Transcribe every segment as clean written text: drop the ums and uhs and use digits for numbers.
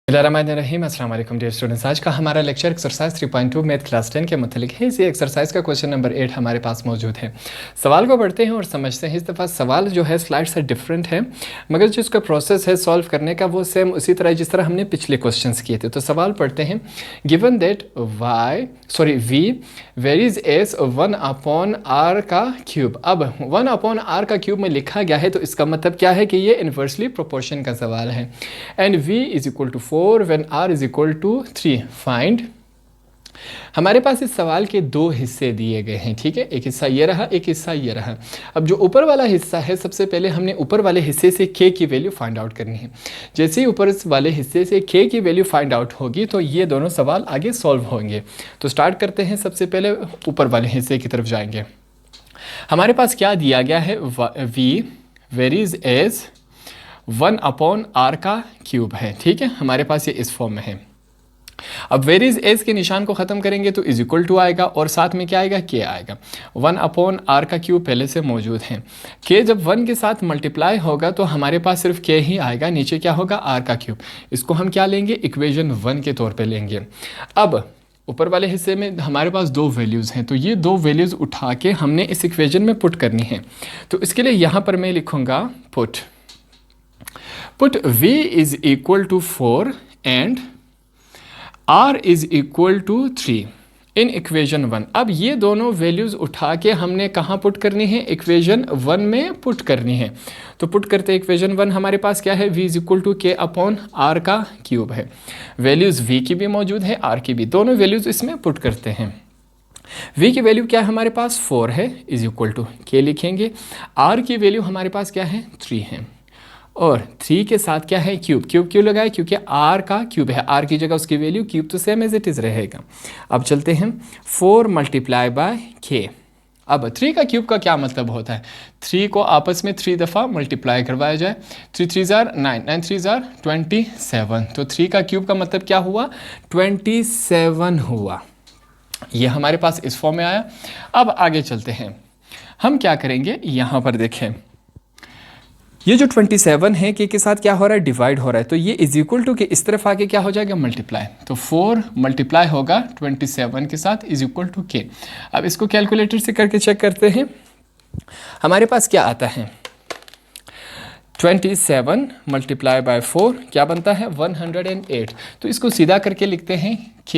बिस्मिल्लाहिर्रहमानिर्रहीम। अस्सलाम वालेकुम डियर स्टूडेंट्स। आज का हमारा लेक्चर एक्सरसाइज 3.2 मैथ क्लास 10 के मतलब है। इसी एक्सरसाइज का क्वेश्चन नंबर 8 हमारे पास मौजूद है। सवाल को पढ़ते हैं और समझते हैं। इस दफ़ा सवाल जो है स्लाइड से डिफरेंट है, मगर जो इसका प्रोसेस है सॉल्व करने का वो सेम उसी तरह जिस तरह हमने पिछले क्वेश्चंस किए थे। तो सवाल पढ़ते हैं। Given that V varies as 1/r का क्यूब। अब 1/r का क्यूब में लिखा गया है तो इसका मतलब क्या है कि ये इन्वर्सली प्रोपोर्शन का सवाल है। And v is equal to 4 when r is equal to 3 find. हमारे पास इस सवाल के दो हिस्से दिए गए हैं, ठीक है। एक हिस्सा ये रहा, एक हिस्सा ये रहा। अब जो ऊपर वाला हिस्सा है, सबसे पहले हमने ऊपर वाले हिस्से से k की वैल्यू फाइंड आउट करनी है। जैसे ही ऊपर वाले हिस्से से k की वैल्यू फाइंड आउट होगी तो ये दोनों सवाल आगे सॉल्व होंगे। तो स्टार्ट करते हैं। सबसे पहले ऊपर वाले हिस्से की तरफ जाएंगे। हमारे पास क्या दिया गया है, v वेरीज एज 1/r का क्यूब है, ठीक है। हमारे पास ये इस फॉर्म में है। अब वेरीज एज के निशान को ख़त्म करेंगे तो इज इक्वल टू आएगा और साथ में क्या आएगा, के आएगा। 1/r का क्यूब पहले से मौजूद है। के जब 1 के साथ मल्टीप्लाई होगा तो हमारे पास सिर्फ के ही आएगा, नीचे क्या होगा, r का क्यूब। इसको हम क्या लेंगे, इक्वेशन 1 के तौर पे लेंगे। अब ऊपर वाले हिस्से में हमारे पास दो वैल्यूज़ हैं, तो ये दो वैल्यूज़ उठा के हमने इस इक्वेशन में पुट करनी है। तो इसके लिए यहाँ पर मैं लिखूँगा put v is equal to 4 and r is equal to 3 in equation 1। अब ये दोनों वैल्यूज़ उठा के हमने कहाँ पुट करनी है, इक्वेशन 1 में पुट करनी है। तो पुट करते इक्वेशन 1 हमारे पास क्या है, v इज इक्वल टू के अपॉन r का क्यूब है। वैल्यूज़ v की भी मौजूद है, r की भी, दोनों वैल्यूज़ इसमें पुट करते हैं। v की वैल्यू क्या है हमारे पास, 4 है, इज इक्वल टू के लिखेंगे। r की वैल्यू हमारे पास क्या है, 3 है। और 3 के साथ क्या है, क्यूब। क्यूब क्यों लगाए, क्योंकि r का क्यूब है, r की जगह उसकी वैल्यू क्यूब तो सेम एज इट इज़ रहेगा। अब चलते हैं 4 मल्टीप्लाई बाय k। अब 3 का क्यूब का क्या मतलब होता है, 3 को आपस में 3 दफ़ा मल्टीप्लाई करवाया जाए। 3 3 ज़ार 9, 9 3 ज़ार 27। तो 3 का क्यूब का मतलब क्या हुआ, 27 हुआ। ये हमारे पास इस फॉर्म में आया। अब आगे चलते हैं। हम क्या करेंगे, यहाँ पर देखें, ये जो 27 है के साथ क्या हो रहा है, डिवाइड हो रहा है। तो ये इज इक्वल टू के इस तरफ आके क्या हो जाएगा, मल्टीप्लाई। तो 4 मल्टीप्लाई होगा 27 के साथ इज इक्वल टू के। अब इसको कैलकुलेटर से करके चेक करते हैं। हमारे पास क्या आता है, 27 मल्टीप्लाई बाय 4 क्या बनता है, 108। तो इसको सीधा करके लिखते हैं k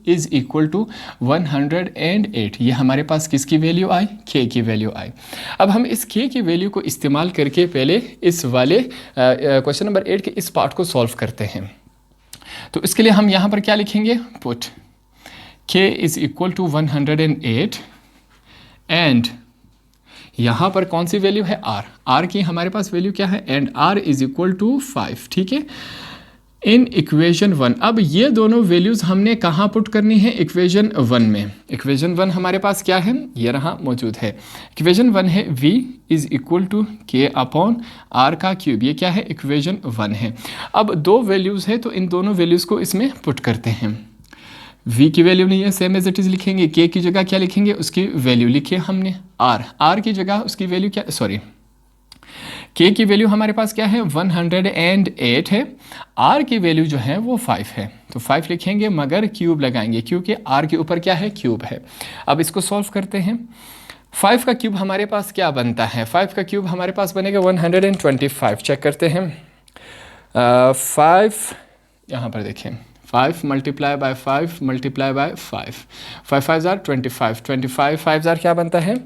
इज इक्वल टू 108। ये हमारे पास किसकी वैल्यू आई, k की वैल्यू आई। अब हम इस k की वैल्यू को इस्तेमाल करके पहले इस वाले क्वेश्चन नंबर 8 के इस पार्ट को सॉल्व करते हैं। तो इसके लिए हम यहाँ पर क्या लिखेंगे, put k is equal to 108 and यहाँ पर कौन सी वैल्यू है, r की हमारे पास वैल्यू क्या है, and r is equal to 5, ठीक है, इन इक्वेशन 1। अब ये दोनों वैल्यूज़ हमने कहाँ पुट करनी है, इक्वेशन 1 में। इक्वेशन 1 हमारे पास क्या है, ये रहा मौजूद है। इक्वेशन 1 है v इज इक्वल टू के अपॉन r का क्यूब। ये क्या है, इक्वेशन 1 है। अब दो वैल्यूज़ है तो इन दोनों वैल्यूज़ को इसमें पुट करते हैं। v की वैल्यू नहीं है, सेम एज इट इज़ लिखेंगे। k की जगह क्या लिखेंगे, उसकी वैल्यू लिखी हमने। r की जगह उसकी वैल्यू क्या, k की वैल्यू हमारे पास क्या है, 108 है। r की वैल्यू जो है वो 5 है। तो 5 लिखेंगे मगर क्यूब लगाएंगे क्योंकि r के ऊपर क्या है, क्यूब है। अब इसको सॉल्व करते हैं। 5 का क्यूब हमारे पास क्या बनता है, 5 का क्यूब हमारे पास बनेगा 125। चेक करते हैं। 5 यहाँ पर देखें, 5 मल्टीप्लाई बाय 5 मल्टीप्लाई बाय 5, 5 5 ज़ार 25, 25 5 ज़ार क्या बनता है,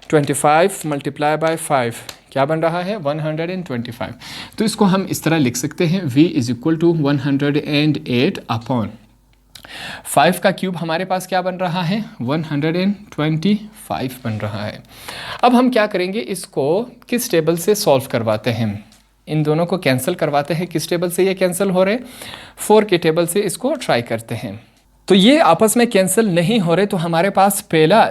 25 मल्टीप्लाई बाय 5 क्या बन रहा है, 125। तो इसको हम इस तरह लिख सकते हैं, v is equal to 108 upon 5 का क्यूब हमारे पास क्या बन रहा है, 125 बन रहा है। अब हम क्या करेंगे, इसको किस टेबल से सॉल्व करवाते हैं, इन दोनों को कैंसिल करवाते हैं। किस टेबल से ये कैंसिल हो रहे, 4 के टेबल से इसको ट्राई करते हैं। तो ये आपस में कैंसिल नहीं हो रहे, तो हमारे पास पहला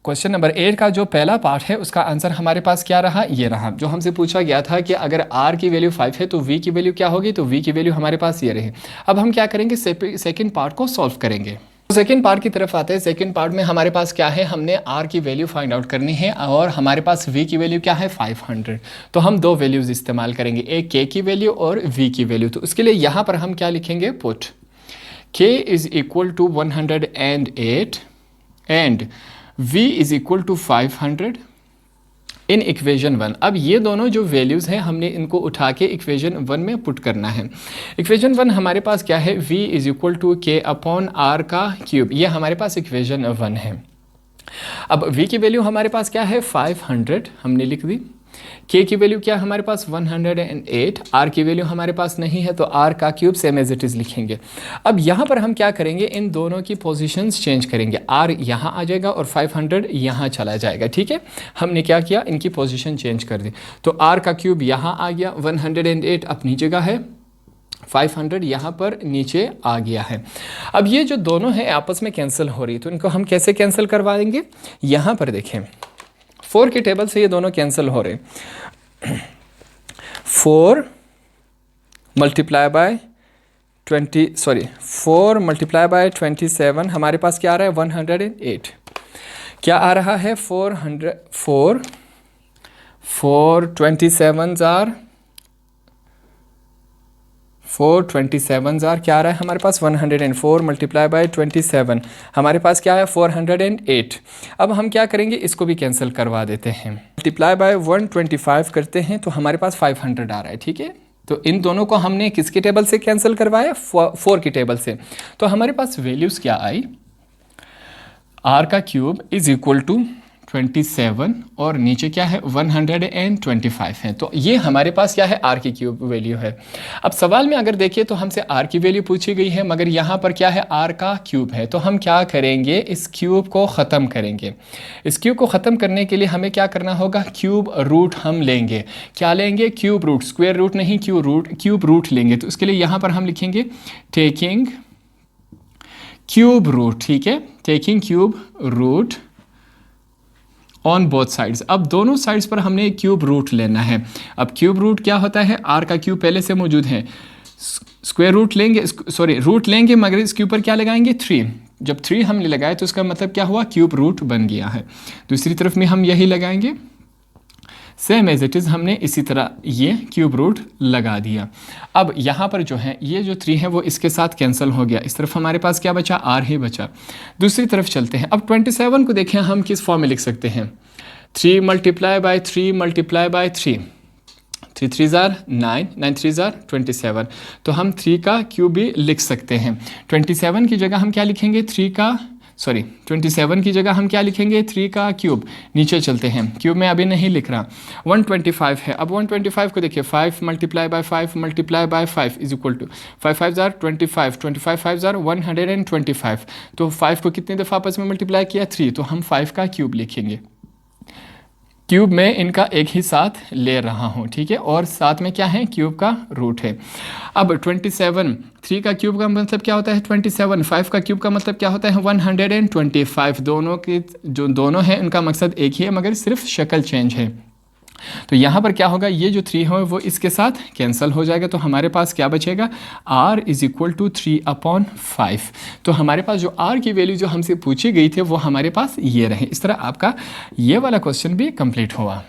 क्वेश्चन नंबर 8 का जो पहला पार्ट है उसका आंसर हमारे पास क्या रहा, ये रहा। जो हमसे पूछा गया था कि अगर r की वैल्यू 5 है तो v की वैल्यू क्या होगी, तो v की वैल्यू हमारे पास ये रही। अब हम क्या करेंगे, सेकंड पार्ट को सॉल्व करेंगे। सेकेंड पार्ट की तरफ आते हैं। सेकेंड पार्ट में हमारे पास क्या है, हमने r की वैल्यू फाइंड आउट करनी है और हमारे पास v की वैल्यू क्या है 500। तो हम दो वैल्यूज इस्तेमाल करेंगे, एक k की वैल्यू और v की वैल्यू। तो उसके लिए यहाँ पर हम क्या लिखेंगे, put k is equal to 108 and v is equal to 500 in equation 1। अब ये दोनों जो वैल्यूज़ हैं हमने इनको उठा के इक्वेशन 1 में पुट करना है। इक्वेशन 1 हमारे पास क्या है, v इज इक्वल टू के अपॉन आर का क्यूब, ये हमारे पास इक्वेशन 1 है। अब v की वैल्यू हमारे पास क्या है 500 हमने लिख दी, k की वैल्यू क्या हमारे पास 108, r की वैल्यू हमारे पास नहीं है तो r का cube same as it is लिखेंगे। अब यहाँ पर हम क्या करेंगे, इन दोनों की पोजीशंस चेंज करेंगे, r यहाँ आ जाएगा और 500 यहाँ चला जाएगा। ठीक है, हमने क्या किया, इनकी पोजीशन चेंज कर दी। तो r का क्यूब यहाँ आ गया, 108 अपनी जगह है, 500 यहाँ पर नीचे आ गया है। अब ये जो दोनों हैं आपस में कैंसिल हो रही है, तो इनको हम कैसे कैंसिल करवा देंगे, यहाँ पर देखें 4 की टेबल से ये दोनों कैंसिल हो रहे। 4 मल्टीप्लाई बाय 4 मल्टीप्लाई बाय 27 हमारे पास क्या आ रहा है 108। क्या आ रहा है 427 जार क्या आ रहा है हमारे पास 104 मल्टीप्लाई बाय 27 हमारे पास क्या है 408। अब हम क्या करेंगे, इसको भी कैंसिल करवा देते हैं, मल्टीप्लाई बाय 125 करते हैं तो हमारे पास 500 आ रहा है। ठीक है, तो इन दोनों को हमने किसके टेबल से कैंसिल करवाया, 4 की टेबल से। तो हमारे पास वैल्यूज़ क्या आई, r का क्यूब इज इक्वल टू 27 और नीचे क्या है 125 है। तो ये हमारे पास क्या है, r की क्यूब वैल्यू है। अब सवाल में अगर देखिए तो हमसे r की वैल्यू पूछी गई है, मगर यहाँ पर क्या है r का क्यूब है। तो हम क्या करेंगे, इस क्यूब को ख़त्म करेंगे। इस क्यूब को ख़त्म करने के लिए हमें क्या करना होगा, क्यूब रूट हम लेंगे। क्या लेंगे, क्यूब रूट, स्क्वायर रूट नहीं, क्यूब रूट लेंगे। तो इसके लिए यहाँ पर हम लिखेंगे टेकिंग क्यूब रूट। ठीक है, taking cube root on both sides. अब दोनों साइड्स पर हमने क्यूब रूट लेना है। अब क्यूब रूट क्या होता है, r का क्यूब पहले से मौजूद है, स्क्वायर रूट लेंगे, रूट लेंगे मगर इसके ऊपर क्या लगाएंगे 3। जब 3 हमने लगाए तो इसका मतलब क्या हुआ, क्यूब रूट बन गया है। दूसरी तरफ में हम यही लगाएंगे, सेम एज इट इज़ हमने इसी तरह ये क्यूब रूट लगा दिया। अब यहाँ पर जो है ये जो 3 है वो इसके साथ कैंसिल हो गया, इस तरफ हमारे पास क्या बचा, r ही बचा। दूसरी तरफ चलते हैं। अब 27 को देखें हम किस फॉर्म में लिख सकते हैं, 3 multiply by 3 multiply by 3, 3 3 jar 9, 9 3 jar 27। तो हम 3 का क्यूब भी लिख सकते हैं। 27 की जगह हम क्या लिखेंगे, 27 की जगह हम क्या लिखेंगे, 3 का क्यूब। नीचे चलते हैं, क्यूब में अभी नहीं लिख रहा, 125 है। अब 125 को देखिए 5 multiply by 5 multiply by 5 is equal to 5 5 जार 25, 25 5 जार 125। तो 5 को कितने दफ़ा आपस में मल्टीप्लाई किया, 3। तो हम 5 का क्यूब लिखेंगे। क्यूब में इनका एक ही साथ ले रहा हूँ, ठीक है, और साथ में क्या है, क्यूब का रूट है। अब 27, 3 का क्यूब का मतलब क्या होता है 27, 5 का क्यूब का मतलब क्या होता है 125। दोनों के जो दोनों हैं उनका मकसद एक ही है मगर सिर्फ शक्ल चेंज है। तो यहाँ पर क्या होगा, ये जो 3 है वो इसके साथ कैंसिल हो जाएगा। तो हमारे पास क्या बचेगा, r इज इक्वल टू 3/5। तो हमारे पास जो r की वैल्यू जो हमसे पूछी गई थी वो हमारे पास ये रहे। इस तरह आपका ये वाला क्वेश्चन भी कंप्लीट हुआ।